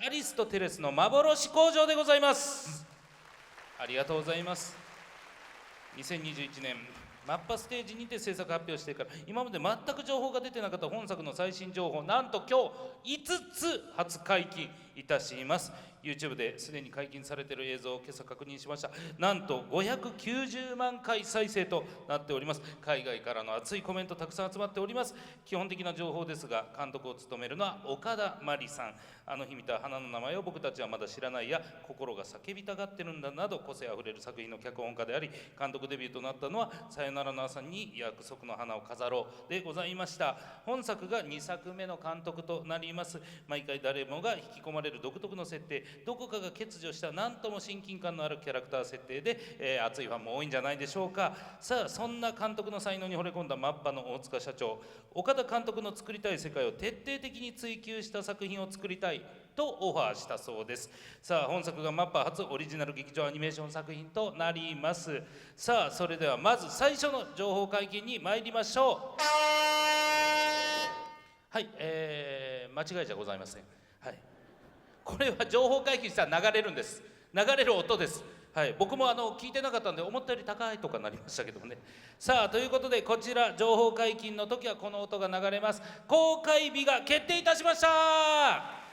アリストテレスの幻工場でございます。ありがとうございます。2021年マッパステージにて制作発表してから今まで全く情報が出てなかった本作の最新情報、なんと今日5つ初解禁いたします。 YouTube ですでに解禁されている映像を今朝確認しました。なんと590万回再生となっております。海外からの熱いコメントたくさん集まっております。基本的な情報ですが、監督を務めるのは岡田真理さん。あの日見た花の名前を僕たちはまだ知らないや心が叫びたがってるんだなど個性あふれる作品の脚本家であり、監督デビューとなったのはさよならの朝に約束の花を飾ろうでございました。本作が2作目の監督となります。毎回誰もが引き込まれる独特の設定、どこかが欠如した何とも親近感のあるキャラクター設定で、熱いファンも多いんじゃないでしょうか。さあ、そんな監督の才能に惚れ込んだマッパの大塚社長、岡田監督の作りたい世界を徹底的に追求した作品を作りたいとオファーしたそうです。さあ、本作がマッパ初オリジナル劇場アニメーション作品となります。さあ、それではまず最初の情報解禁に参りましょう。はい、間違いじゃございません。はい、これは情報解禁したら流れるんです。流れる音です。はい、僕も聞いてなかったんで思ったより高いとかなりましたけどもね。さあ、ということでこちら情報解禁の時はこの音が流れます。公開日が決定いたしました。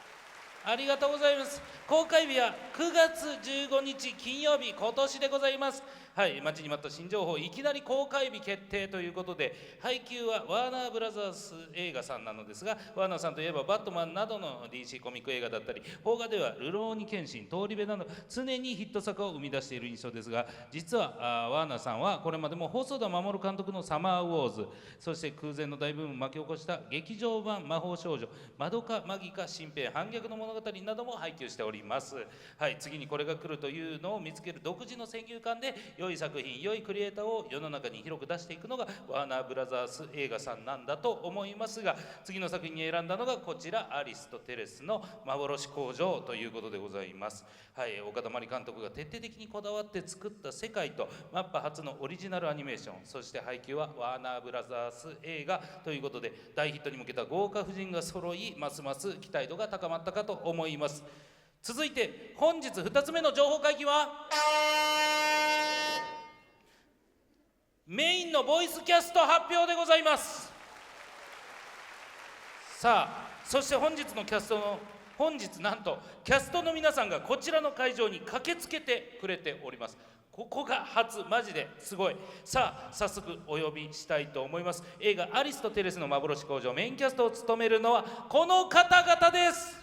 ありがとうございます。公開日は9月15日金曜日、今年でございます。はい、待ちに待った新情報、いきなり公開日決定ということで、配給はワーナーブラザース映画さんなのですが、ワーナーさんといえばバットマンなどの DC コミック映画だったり、邦画ではルローニケンシン、通り部など常にヒット作を生み出している印象ですが、実はワーナーさんはこれまでも細田守監督のサマーウォーズ、そして空前の大ブームを巻き起こした劇場版魔法少女マドカマギカ新兵反逆の物語なども配給しております。はい、次にこれが来るというのを見つける独自の先入観で良い作品、良いクリエイターを世の中に広く出していくのがワーナーブラザース映画さんなんだと思いますが、次の作品に選んだのがこちら、アリストテレスの幻工場ということでございます。はい、岡田真理監督が徹底的にこだわって作った世界とマッパ初のオリジナルアニメーション、そして配給はワーナーブラザース映画ということで、大ヒットに向けた豪華夫人が揃い、ますます期待度が高まったかと思います。続いて本日2つ目の情報解禁はメインのボイスキャスト発表でございます。さあ、そして本日なんとキャストの皆さんがこちらの会場に駆けつけてくれております。ここが初、マジですごい。さあ、早速お呼びしたいと思います。映画アリストテレスの幻工場メインキャストを務めるのはこの方々です。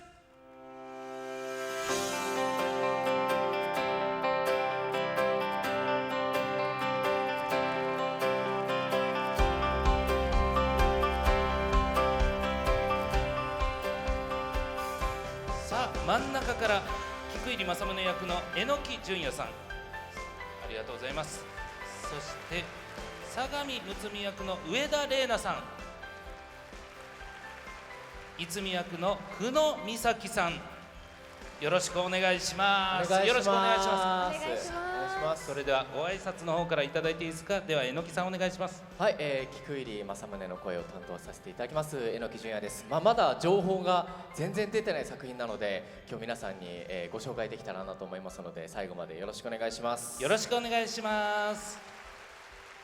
真ん中から菊入正宗役の榎木淳也さん、ありがとうございます。そして相模睦美役の上田玲奈さん、泉役の久野美咲さん、よろしくお願いします。よろしくお願いします。それではご挨拶の方からいただいていいですか。では榎木さんお願いします。はい、菊入正宗の声を担当させていただきます榎木淳也です。まだ情報が全然出てない作品なので、今日皆さんに、ご紹介できたらなと思いますので、最後までよろしくお願いします。よろしくお願いします。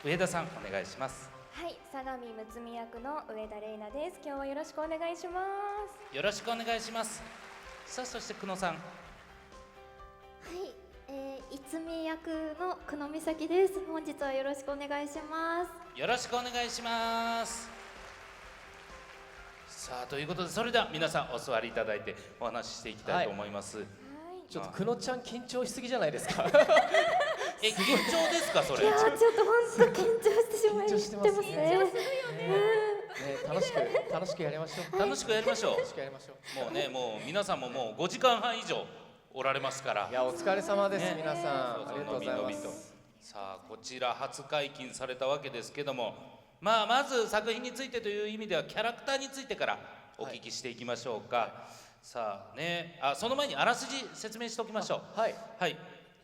上田さんお願いします。はい、相模睦美役の上田玲奈です。今日はよろしくお願いします。よろしくお願いします。さあ、そして久野さん。はい、泉役の久野美咲です。本日はよろしくお願いします。よろしくお願いします。さあ、ということでそれでは皆さんお座りいただいてお話ししていきたいと思います。ちょっと久野ちゃん緊張しすぎじゃないですか。緊張ですかそれ。いやちょっと本当緊張してしまいますね。楽しくやりましょう。楽しくやりましょう。もうね、もう皆さんももう5時間半以上おられますから。いや、お疲れ様です、皆さん。ありがとうございます。さあ、こちら初解禁されたわけですけども、まず作品についてという意味ではキャラクターについてからお聞きしていきましょうか。さあね、その前にあらすじ説明しておきましょう。はい、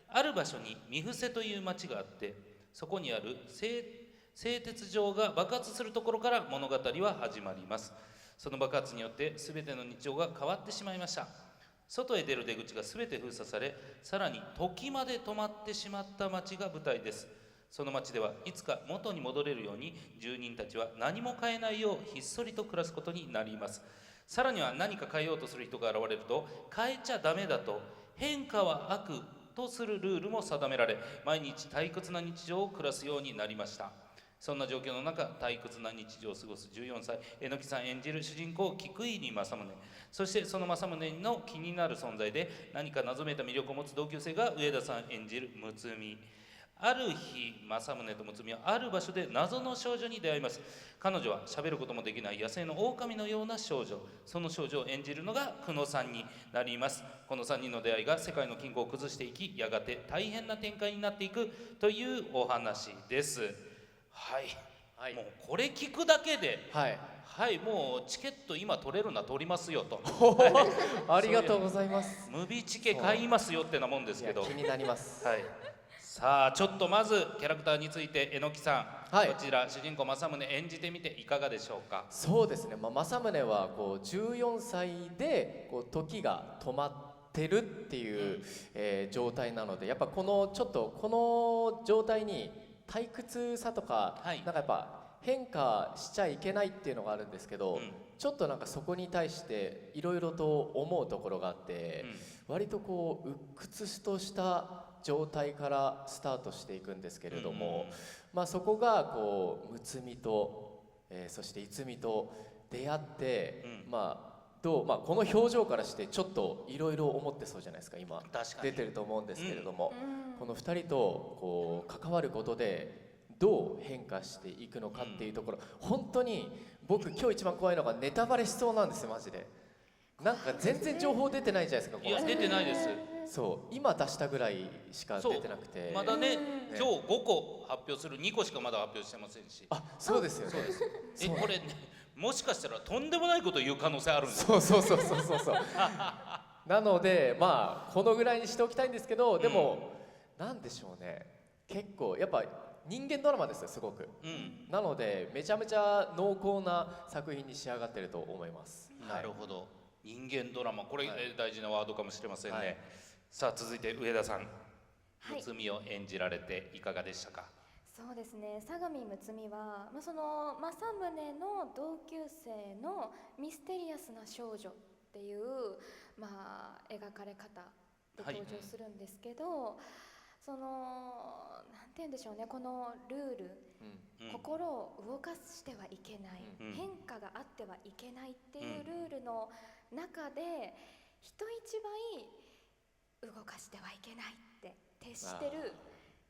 ある場所に三伏という町があって、そこにある製鉄場が爆発するところから物語は始まります。その爆発によって全ての日常が変わってしまいました。外へ出る出口が全て封鎖され、さらに時まで止まってしまった町が舞台です。その町ではいつか元に戻れるように、住人たちは何も変えないようひっそりと暮らすことになります。さらには何か変えようとする人が現れると、変えちゃダメだと、変化は悪とするルールも定められ、毎日退屈な日常を暮らすようになりました。そんな状況の中、退屈な日常を過ごす14歳、榎木さん演じる主人公菊入正宗、そしてその正宗の気になる存在で何か謎めいた魅力を持つ同級生が上田さん演じる睦美。ある日、正宗と睦美はある場所で謎の少女に出会います。彼女は喋ることもできない野生の狼のような少女。その少女を演じるのが久野さんになります。この3人の出会いが世界の均衡を崩していき、やがて大変な展開になっていくというお話です。はい、はい、もうこれ聞くだけで、はいはい、もうチケット今取れるなら取りますよとありがとうございます。ムビチケ買いますよってなもんですけど、いや気になります。はい、さあちょっとまずキャラクターについて榎木さん、はい、こちら主人公正宗演じてみていかがでしょうか。そうですね、正宗はこう14歳でこう時が止まってるっていう、状態なので、やっぱこのちょっとこの状態に退屈さとか、はい、なんかやっぱ変化しちゃいけないっていうのがあるんですけど、ちょっとなんかそこに対していろいろと思うところがあって、割とこう鬱屈とした状態からスタートしていくんですけれども、そこがこう睦美と、そして逸美と出会って、この表情からしてちょっといろいろ思ってそうじゃないですか、今出てると思うんですけれども、この2人とこう関わることでどう変化していくのかっていうところ、本当に僕今日一番怖いのがネタバレしそうなんですよ、マジで。なんか全然情報出てないじゃないですか。いや出てないです。そう今出したぐらいしか出てなくて、まだね、今日5個発表する、2個しかまだ発表してませんし。あ、そうですよね。これね、もしかしたらとんでもないこと言う可能性あるんです。そうなのでこのぐらいにしておきたいんですけど、でもなんでしょうね、結構やっぱ人間ドラマですよ、すごく。なのでめちゃめちゃ濃厚な作品に仕上がってると思います。なるほど、人間ドラマ、これ大事なワードかもしれませんね。さあ続いて上田さん、睦美を演じられていかがでしたか。そうですね、相模睦美は、その正宗の同級生のミステリアスな少女っていう、描かれ方で登場するんですけど、そのなんて言うんでしょうね、このルール、心を動かしてはいけない、変化があってはいけないっていうルールの中で、人一倍動かしてはいけないって徹してる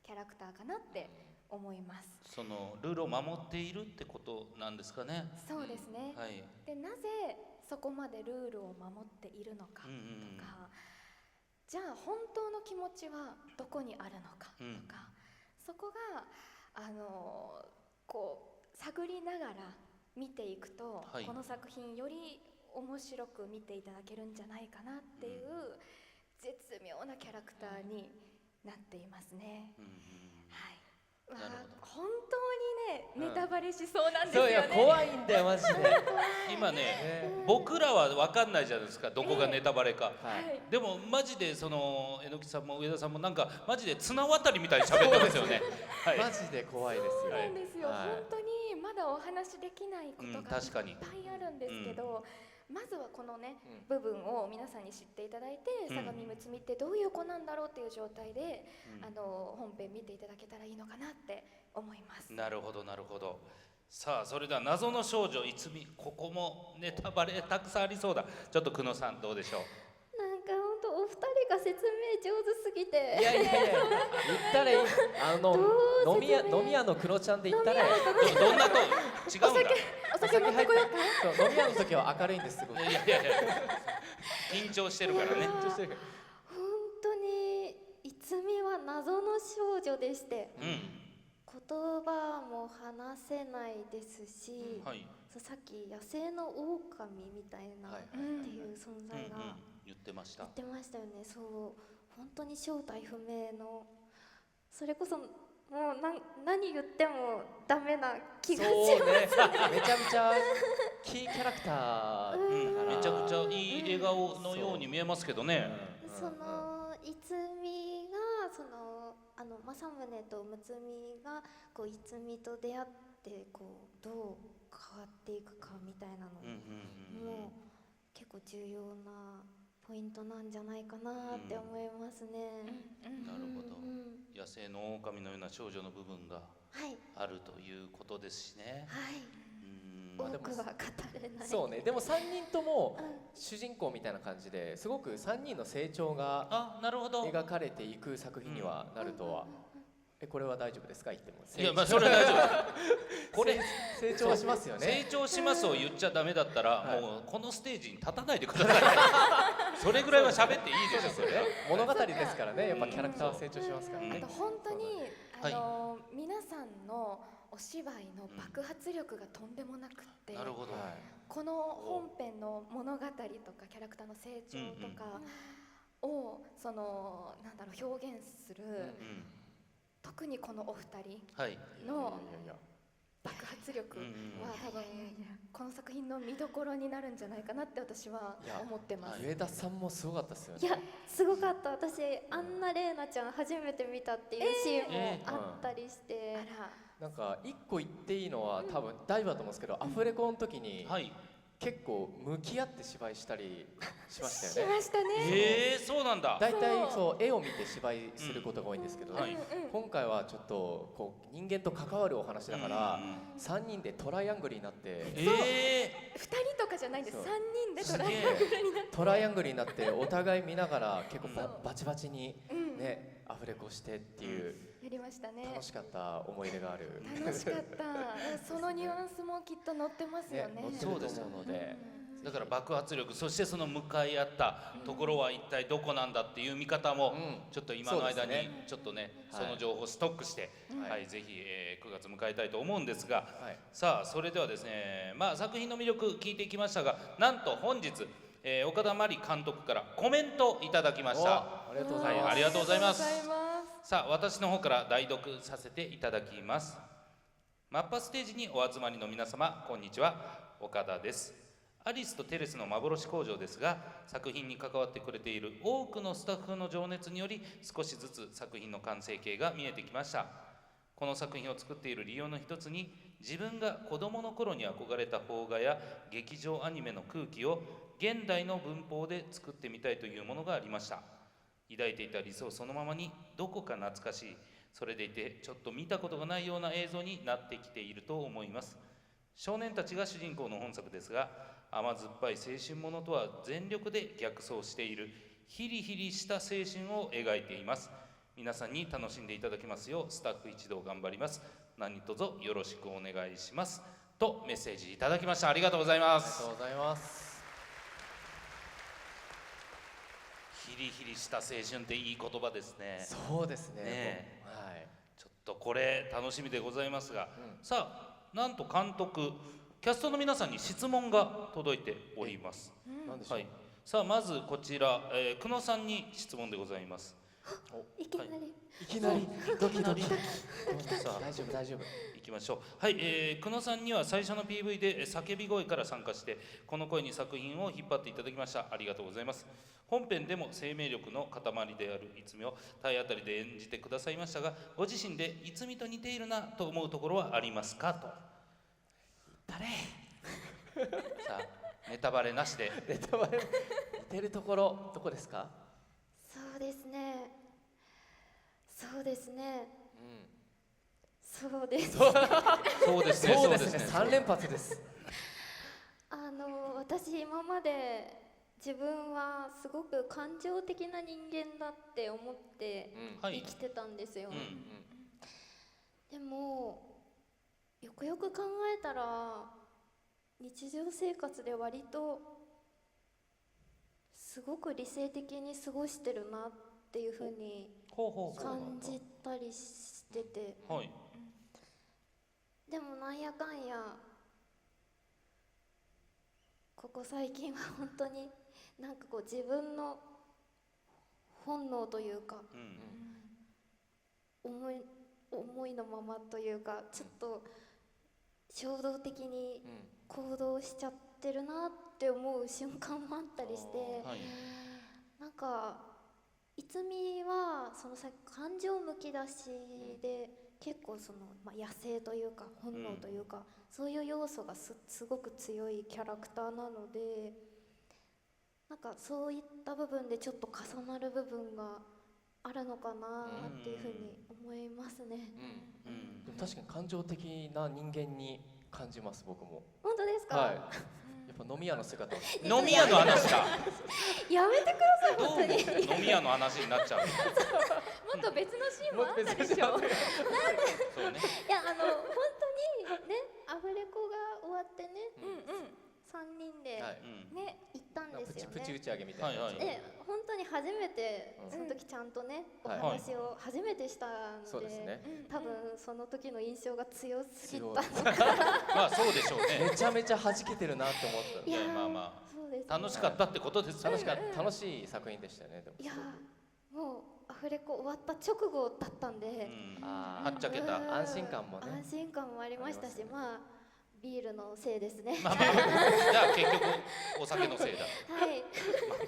キャラクターかなって思います。そのルールを守っているってことなんですかね。そうですね、でなぜそこまでルールを守っているのかとか、じゃあ本当の気持ちはどこにあるのかとか、そこがこう探りながら見ていくと、この作品より面白く見ていただけるんじゃないかなっていう、絶妙なキャラクターになっていますね。本当にね、ネタバレしそうなんですよね。怖いんだよマジで。今ね、僕らは分かんないじゃないですか、どこがネタバレか。でもマジでその榎木さんも上田さんもなんかマジで綱渡りみたいに喋ってますよね。マジで怖いですよ。そうなんですよ、本当にまだお話できないことがいっぱいあるんですけど、まずはこのね、部分を皆さんに知っていただいて、相模睦美ってどういう子なんだろうっていう状態で、本編見ていただけたらいいのかなって思います。なるほどなるほど。さあそれでは謎の少女逸美、ここもネタバレたくさんありそうだ。ちょっと久野さんどうでしょう。なんか本当お二人が説明上手すぎて、いや言ったらいい。飲み屋のクロちゃんで言ったらいい。どんなと違うんだ。お酒持ってこようか。飲み屋の時は明るいんです、すごい。いや緊張してるからね。本当に逸美は謎の少女でして、言葉も話せないですし、さっき野生の狼みたいなっていう存在が言ってましたよね。そう、本当に正体不明の、それこそもう何言ってもダメな気がします。めちゃめちゃキーキャラクターだから、めちゃくちゃいい笑顔のように見えますけどね。そのいつみが政宗と睦美がこういつみと出会ってこうどう変わっていくかみたいなのも結構重要なポイントなんじゃないかなって思いますね。なるほど。野生の狼のような少女の部分があるということですしね。はい。多くは語れない。そうね。でも3人とも主人公みたいな感じですごく3人の成長が描かれていく作品にはなるとは。これは大丈夫ですか言っても。いや、まあそれは大丈夫。これ成長しますよね。成長しますを言っちゃダメだったら、もうこのステージに立たないでください。それぐらいは喋っていいでしょ。それ物語ですからね。やっぱキャラクターは成長しますからね。あと本当に皆さんのお芝居の爆発力がとんでもなくって、なるほど。この本編の物語とかキャラクターの成長とかをなんだろう表現する。特にこのお二人の爆発力は多分この作品の見どころになるんじゃないかなって私は思ってます。上田さんもすごかったですよね。いやすごかった。私アンナレーナちゃん初めて見たっていうシーンもあったりして、なんか一個言っていいのは多分大丈夫だと思うんですけど、アフレコの時に結構向き合って芝居したりしましたよね。しましたね。そうなんだ。大体そう絵を見て芝居することが多いんですけど、今回はちょっとこう人間と関わるお話だから3人でトライアングルになって、2人とかじゃないんです。3人でトライアングルになって、トライアングルになってお互い見ながら結構バチバチにねアフレコしてっていうやりましたね。楽しかった思い出がある。楽しかった。そのニュアンスもきっと載ってますよね。そうですよので。だから爆発力、そしてその向かい合ったところは一体どこなんだっていう見方もちょっと今の間にちょっとねその情報をストックして、ぜひ9月迎えたいと思うんですが、さあそれではですね、作品の魅力聞いていきましたが、なんと本日岡田真理監督からコメントいただきました。ありがとうございます。ありがとうございます。さあ私の方から代読させていただきます。マッパステージにお集まりの皆様、こんにちは。岡田です。アリスとテレスの幻工場ですが、作品に関わってくれている多くのスタッフの情熱により少しずつ作品の完成形が見えてきました。この作品を作っている理由の一つに、自分が子どもの頃に憧れた邦画や劇場アニメの空気を現代の文法で作ってみたいというものがありました。抱いていた理想そのままにどこか懐かしい、それでいてちょっと見たことがないような映像になってきていると思います。少年たちが主人公の本作ですが、甘酸っぱい青春ものとは全力で逆走しているヒリヒリした青春を描いています。皆さんに楽しんでいただけますようスタッフ一同頑張ります。何卒よろしくお願いしますとメッセージいただきました。ありがとうございます。ありがとうございます。ヒリヒリした青春っていい言葉ですね。そうですね。はい。ちょっとこれ楽しみでございますが、さあなんと監督、キャストの皆さんに質問が届いております。はい。さあまずこちら、久野さんに質問でございます。いきなり、いきなりドキドキ。さあ大丈夫大丈夫。いきましょう。はい、久野さんには最初の PV で叫び声から参加してこの声に作品を引っ張っていただきました。ありがとうございます。本編でも生命力の塊であるいつみを体当たりで演じてくださいましたが、ご自身でいつみと似ているなと思うところはありますかと。誰？さあネタバレなしで。ネタバレ似てるところどこですか？そうですね。そうですね。そうです。そうですね。そうですね。3連発です。私今まで自分はすごく感情的な人間だって思って生きてたんですよ。でもよくよく考えたら日常生活で割とすごく理性的に過ごしてるなっていうふうに感じたりしてて、でもなんやかんやここ最近は本当になんかこう自分の本能というか、思いのままというか、ちょっと衝動的に行動しちゃってるなって思う瞬間もあったりして、はい、なんかいつみはそのさ感情むき出しで、結構その、野生というか本能というか、そういう要素がすごく強いキャラクターなので、なんかそういった部分でちょっと重なる部分があるのかなっていうふうに思いますね。でも確かに感情的な人間に感じます、僕も。本当ですか？はい。やっぱ飲み屋の姿を。飲み屋の話か。やめてください、どう本当に。飲み屋の話になっちゃう。もっと別のシーンもあったでしょ。そうね。いや、本当にね、アフレコが終わってね、3人ではいね、行ったんですよプチ打ね。ち上げみたいなやつ。はいはい本当に初めてその時ちゃんとね、おはい話を初めてしたそうので、ですね。多分その時の印象が強すぎ強いたのか。まあそうでしょうね。めちゃめちゃ弾けてるなって思ったんで。いやまあまあそうですね。楽しかったってことですよね。楽しい作品でしたね。でもいや、もうアフレコ終わった直後だったんで、あはっちゃけた。安心感もね。安心感もありましたし、ありますビールのせいですね。まあまあ、じゃあ結局お酒のせいだ。はい。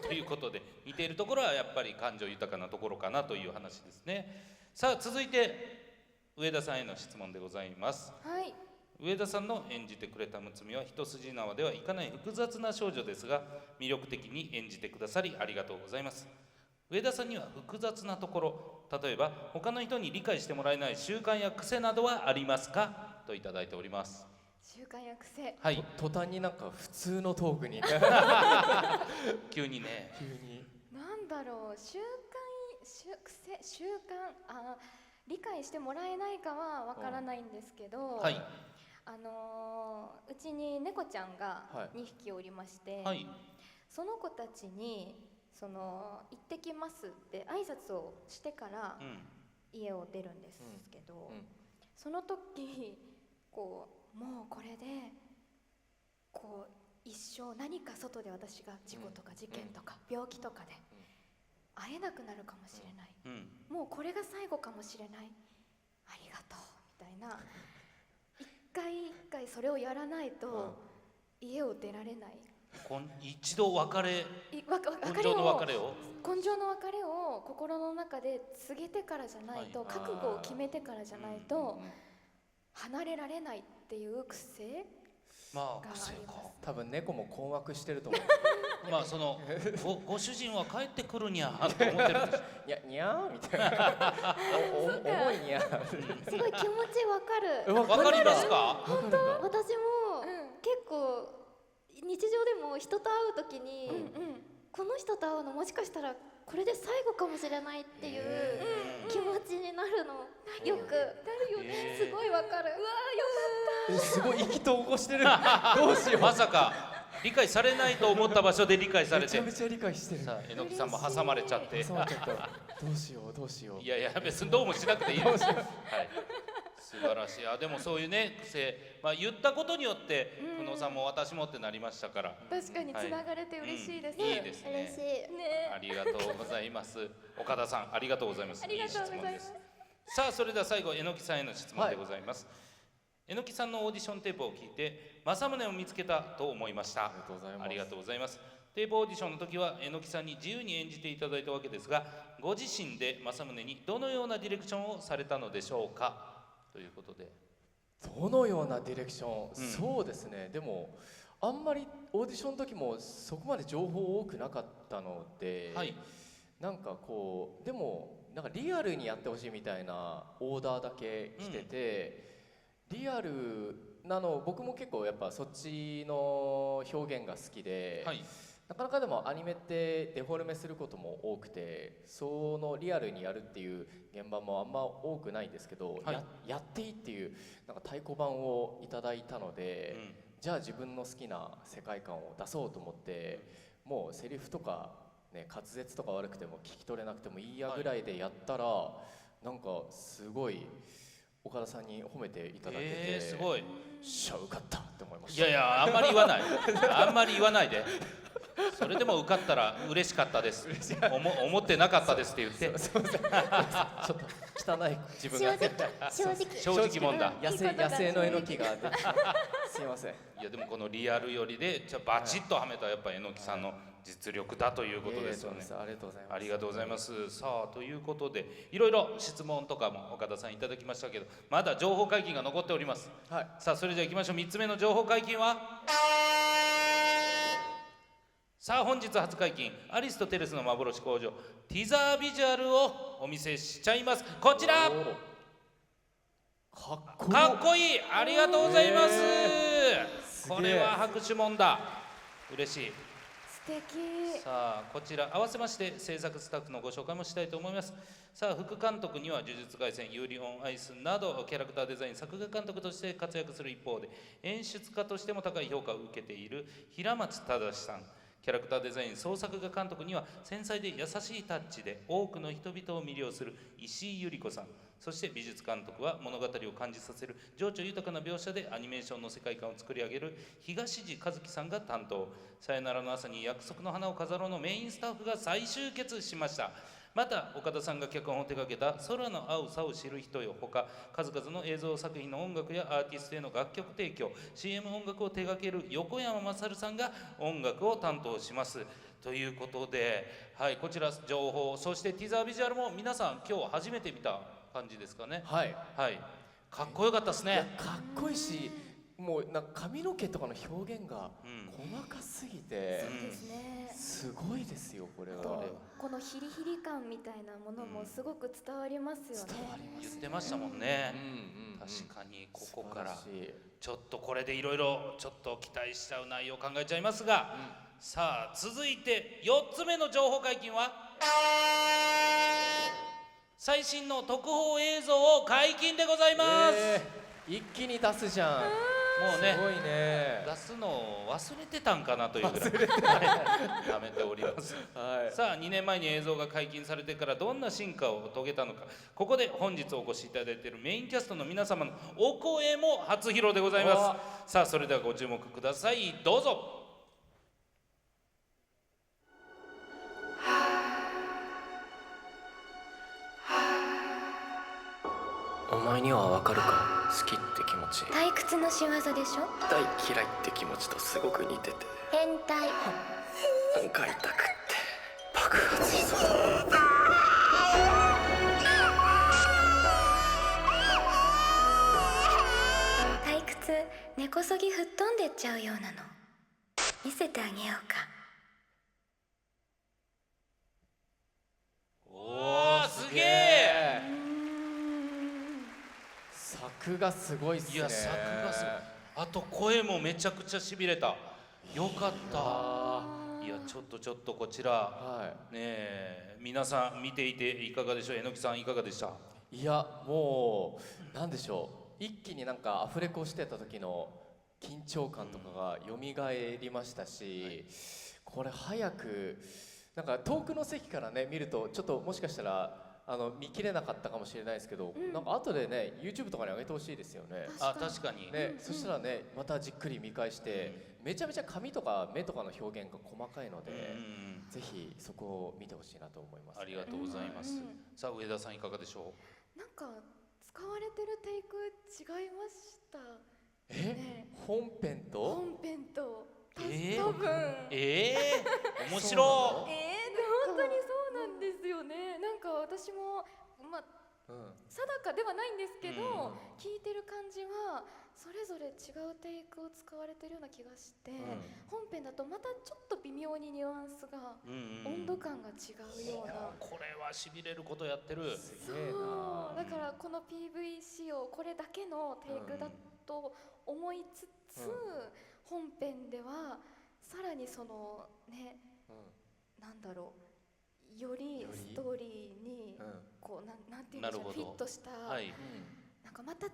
ということで似ているところはやっぱり感情豊かなところかなという話ですね。さあ続いて上田さんへの質問でございます。はい。上田さんの演じてくれたむつみは一筋縄ではいかない複雑な少女ですが魅力的に演じてくださりありがとうございます。上田さんには複雑なところ、例えば他の人に理解してもらえない習慣や癖などはありますかといただいております。習慣や癖。はい。途端になんか普通のトークに急にね。急に。なんだろう、癖、習慣、理解してもらえないかはわからないんですけど、はい。うちに猫ちゃんがはい2匹おりまして、はい。その子たちに行ってきますって挨拶をしてから家を出るんですけど、その時こうもうこれでこう一生何か外で私が事故とか事件とか病気とかで会えなくなるかもしれない、もうこれが最後かもしれない、ありがとうみたいな、一回一回それをやらないと家を出られない、一度別れ、根性の別れを心の中で告げてからじゃないと、覚悟を決めてからじゃないと離れられないっていう癖まあがあります。多分猫も困惑してると思う。まあご主人は帰ってくるにゃと思ってるんです。いやにゃーみたいな。重いにゃー。すごい気持ちわかる。わかりますか？本当、私も結構日常でも人と会うときに、この人と会うのもしかしたらこれで最後かもしれないっていう気持ちになるのよくなるよね。すごいわかる。うわー、よかった。すごい意気投合してる。どうしよう。まさか理解されないと思った場所で理解されて、めちゃめちゃ理解してる。さあ榎木さんも挟まれちゃって、挟まっちゃった。どうしようどうしよう。いやいや別にどうもしなくていいです。はい。素晴らしい。でもそういうね癖、言ったことによって久野さんも私もってなりましたから。確かにつながれて嬉しいです。いいですね。嬉しい。ね。ありがとうございます。岡田さんありがとうございます。ありがとうございます。いい質問です。さあそれでは最後榎木さんへの質問でございます。榎木さんのオーディションテープを聞いて政宗を見つけたと思いました。ありがとうございます。ありがとうございます。テープオーディションの時は榎木さんに自由に演じていただいたわけですが、ご自身で政宗にどのようなディレクションをされたのでしょうかということで。どのようなディレクション、そうですね。でもあんまりオーディションの時もそこまで情報多くなかったので、なんかこうでもなんかリアルにやってほしいみたいなオーダーだけ来てて、リアルなの僕も結構やっぱそっちの表現が好きで、なかなかでもアニメってデフォルメすることも多くて、そのリアルにやるっていう現場もあんま多くないんですけど、やっていいっていうなんか太鼓判をいただいたので、じゃあ自分の好きな世界観を出そうと思って、もうセリフとか、ね、滑舌とか悪くても聞き取れなくてもいいやぐらいでやったら、なんかすごい岡田さんに褒めていただけて、すごい。しゃ受かったって思いました。いやいやあんまり言わない。あんまり言わないで。それでも受かったら嬉しかったです。思ってなかったですって言って。ちょっと汚い自分が正直正直者だ。野生の榎木が出てすいません。いやでもこのリアルよりでじゃあバチッとはめたやっぱ榎木さんの実力だということですよね。ありがとうございます。ありがとうございます。さあということでいろいろ質問とかも岡田さんいただきましたけど、まだ情報解禁が残っております。はい。さあそれじゃあいきましょう。3つ目の情報解禁は、さあ本日初解禁、アリスとテレスの幻工場ティザービジュアルをお見せしちゃいます。こちらかっこいい。かっこいい、ありがとうございます。すげえこれは拍手もんだ、嬉しい。素敵。さあこちら合わせまして制作スタッフのご紹介もしたいと思います。さあ副監督には呪術廻戦、ユーリオンアイスなどキャラクターデザイン、作画監督として活躍する一方で演出家としても高い評価を受けている平松忠さん、キャラクターデザイン総作画監督には繊細で優しいタッチで多くの人々を魅了する石井百合子さん、そして美術監督は物語を感じさせる情緒豊かな描写でアニメーションの世界観を作り上げる東地和樹さんが担当。さよならの朝に約束の花を飾ろうのメインスタッフが再集結しました。また岡田さんが脚本を手掛けた空の青さを知る人よほか、数々の映像作品の音楽やアーティストへの楽曲提供、 CM 音楽を手掛ける横山勝さんが音楽を担当しますということで、はい、こちら情報、そしてティザービジュアルも皆さん今日初めて見た感じですかね。はい。はい、かっこよかったですいやね。かっこいいし、もうなんか髪の毛とかの表現が細かすぎて、そうですね。すごいですよこれは。このヒリヒリ感みたいなものもすごく伝わりますよね。伝わります。言ってましたもんね。確かにここからちょっとこれでいろいろちょっと期待しちゃう内容を考えちゃいますが、さあ続いて4つ目の情報解禁は、最新の特報映像を解禁でございます。一気に出すじゃん。もうねすごいね。出すのを忘れてたんかなというぐらいやめております。はい。さあ2年前に映像が解禁されてからどんな進化を遂げたのか、ここで本日お越しいただいているメインキャストの皆様のお声も初披露でございます。さあそれではご注目ください、どうぞ。お前にはわかるか、好きって気持ち。退屈の仕業でしょ。大嫌いって気持ちとすごく似てて、変態。なんか痛くって爆発しそうだ。退屈、根こそぎ吹っ飛んでっちゃうようなの見せてあげようか。おーすげえ。作がすごいっすね。いや作がすごい。あと声もめちゃくちゃしびれた。よかった。いやちょっとこちら、はねえ皆さん見ていていかがでしょう。榎木さんいかがでした？い。いやもうなんでしょう。一気になんかアフレコしてた時の緊張感とかが蘇りましたし、これ早くなんか遠くの席からね見るとちょっともしかしたら見切れなかったかもしれないですけど、なんか後でね YouTube とかに上げてほしいですよね。あ確かにね、そしたらねまたじっくり見返して、めちゃめちゃ髪とか目とかの表現が細かいので、ぜひそこを見てほしいなと思います、ね。ありがとうございます。さあ上田さんいかがでしょう？なんか使われてるテイク違いました。本編と本編と多分面白い。で本当にそうなんですよね。なんか私もまあ定かではないんですけど、聞いてる感じはそれぞれ違うテイクを使われてるような気がして、本編だとまたちょっと微妙にニュアンスが、温度感が違うような。これはしびれることやってる。そうだからこの PV 仕様これだけのテイクだと思いつつ、本編ではさらにそのね、なんだろう、よりストーリーにこうなんていうんでしょう、フィットした、なんかまた違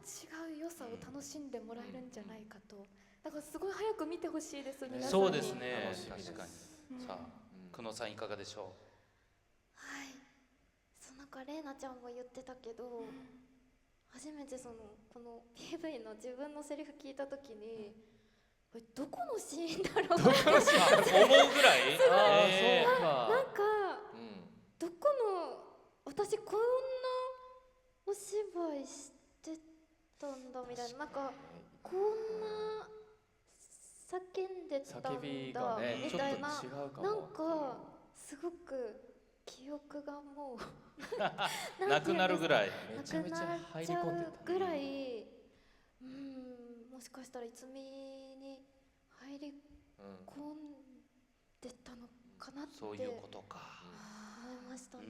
う良さを楽しんでもらえるんじゃないかと。だからすごい早く見てほしいです、皆さんに。そうですね、確かに。さあ久野さんいかがでしょはい、なんか玲奈ちゃんも言ってたけど、初めてこの PV の自分のセリフ聞いた時に、これどこのシーンだろうって思うぐらいなんか、どこの私こんなお芝居してたんだみたいな、なんかこんな叫んでたんだ叫びがねみたいな、ちょっと違うかも。なんかすごく記憶がもうなくなるぐらい。めちゃめちゃ入りなく込んでた。なっちゃうぐらい、もしかしたらいつみに入り込んでたのかなってそういうことか。思いましたね。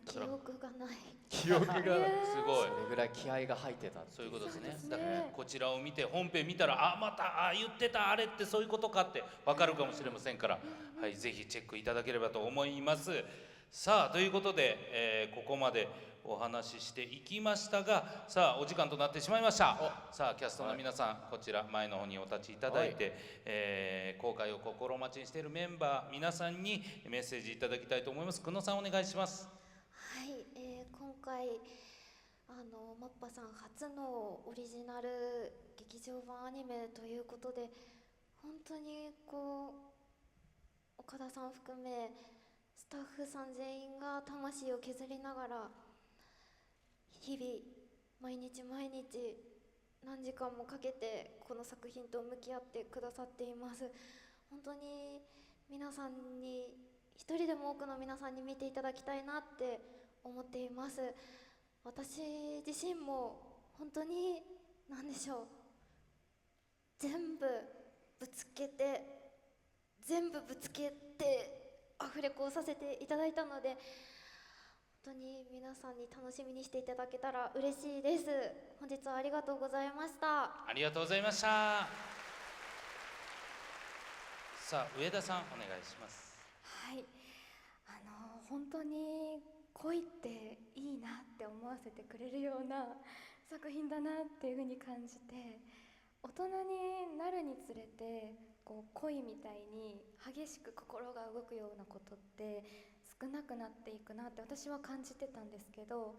記だから憶がない。記憶がすごい。それぐらい気合が入ってた。そういうことですね。そうですねだからこちらを見て本編見たらまた言ってたあれってそういうことかってわかるかもしれませんから、はい、ぜひチェックいただければと思います。さあということで、ここまでお話ししていきましたが、さあお時間となってしまいました。さあキャストの皆さん、こちら前の方にお立ちいただいて、公開を心待ちにしているメンバー皆さんにメッセージいただきたいと思います。久野さんお願いします。はい、今回マッパさん初のオリジナル劇場版アニメということで、本当に岡田さん含めスタッフさん全員が魂を削りながら日々毎日毎日何時間もかけてこの作品と向き合ってくださっています。本当に皆さんに一人でも多くの皆さんに見ていただきたいなって思っています。私自身も本当に何でしょう、全部ぶつけてアフレコをさせていただいたので、本当に皆さんに楽しみにしていただけたら嬉しいです。本日はありがとうございました。ありがとうございました。さあ上田さんお願いします。はい、本当に恋っていいなって思わせてくれるような作品だなっていうふうに感じて、大人になるにつれて恋みたいに激しく心が動くようなことって少なくなっていくなって私は感じてたんですけど、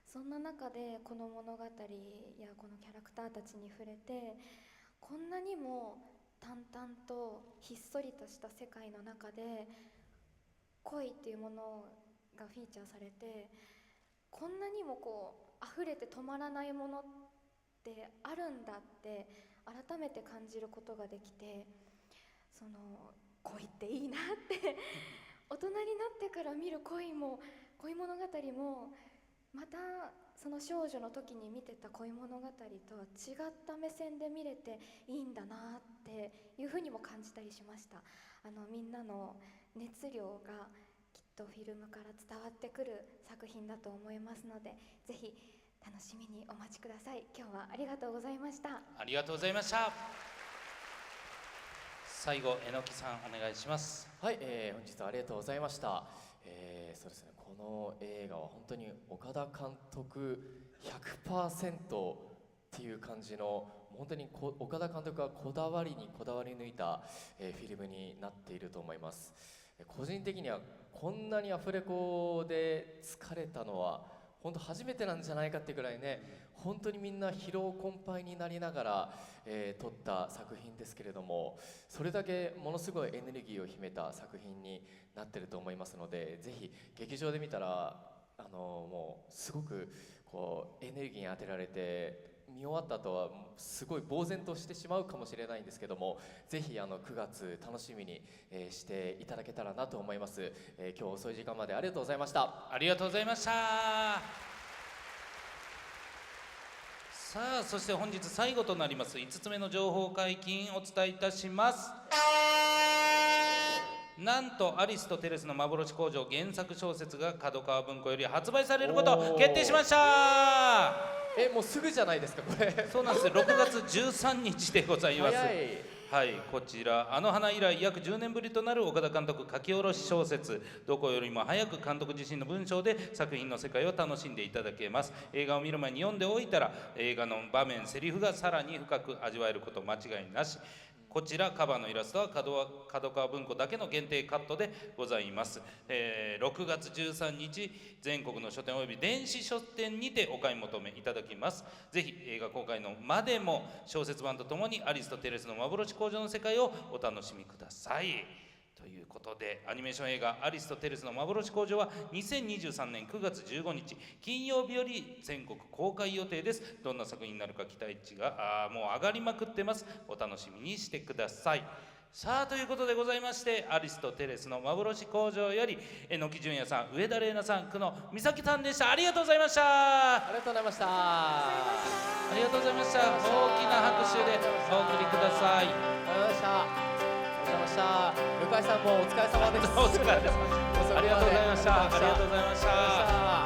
そんな中でこの物語やこのキャラクターたちに触れて、こんなにも淡々とひっそりとした世界の中で恋っていうものがフィーチャーされて、こんなにも溢れて止まらないものってあるんだって改めて感じることができて、その恋っていいなって大人になってから見る恋物語もまたその少女の時に見てた恋物語とは違った目線で見れていいんだなっていうふうにも感じたりしました。みんなの熱量がきっとフィルムから伝わってくる作品だと思いますので、ぜひ楽しみにお待ちください。今日はありがとうございました。ありがとうございました。最後榎木さんお願いします。はい、本日はありがとうございました。そうですね、この映画は本当に岡田監督 100% っていう感じの、本当に岡田監督がこだわりにこだわり抜いた、フィルムになっていると思います。個人的にはこんなにアフレコで疲れたのは本当初めてなんじゃないかってくらいね、本当にみんな疲労困憊になりながら、撮った作品ですけれども、それだけものすごいエネルギーを秘めた作品になってると思いますので、ぜひ劇場で見たらもうすごくエネルギーに当てられて、見終わった後はすごい呆然としてしまうかもしれないんですけども、ぜひ9月楽しみに、していただけたらなと思います。今日遅い時間までありがとうございました。ありがとうございました。さあそして本日最後となります5つ目の情報解禁お伝えいたします。なんとアリスとテレスの幻工場原作小説が角川文庫より発売されること決定しました。もうすぐじゃないですかこれ。そうなんです。6月13日でございます。早い。はい、こちら「あの花」以来約10年ぶりとなる岡田監督書き下ろし小説、どこよりも早く監督自身の文章で作品の世界を楽しんでいただけます。映画を見る前に読んでおいたら映画の場面セリフがさらに深く味わえること間違いなし。こちらカバーのイラストは角川文庫だけの限定カットでございます。6月13日全国の書店および電子書店にてお買い求めいただきます。ぜひ映画公開のまでも小説版とともにアリスとテレスの幻工場の世界をお楽しみください。ということでアニメーション映画「アリスとテレスの幻工場」は2023年9月15日金曜日より全国公開予定です。どんな作品になるか期待値がもう上がりまくってます。お楽しみにしてください。さあということでございまして、アリスとテレスの幻工場より榎木純也さん、上田玲奈さん、久野美咲さんでした。ありがとうございました。ありがとうございました。ありがとうございました。大きな拍手でお送りください。ありがとうございました。ありがとうございました。向井さんもお疲れ様です。お疲れ様です。ありがとうございました。ありがとうございました。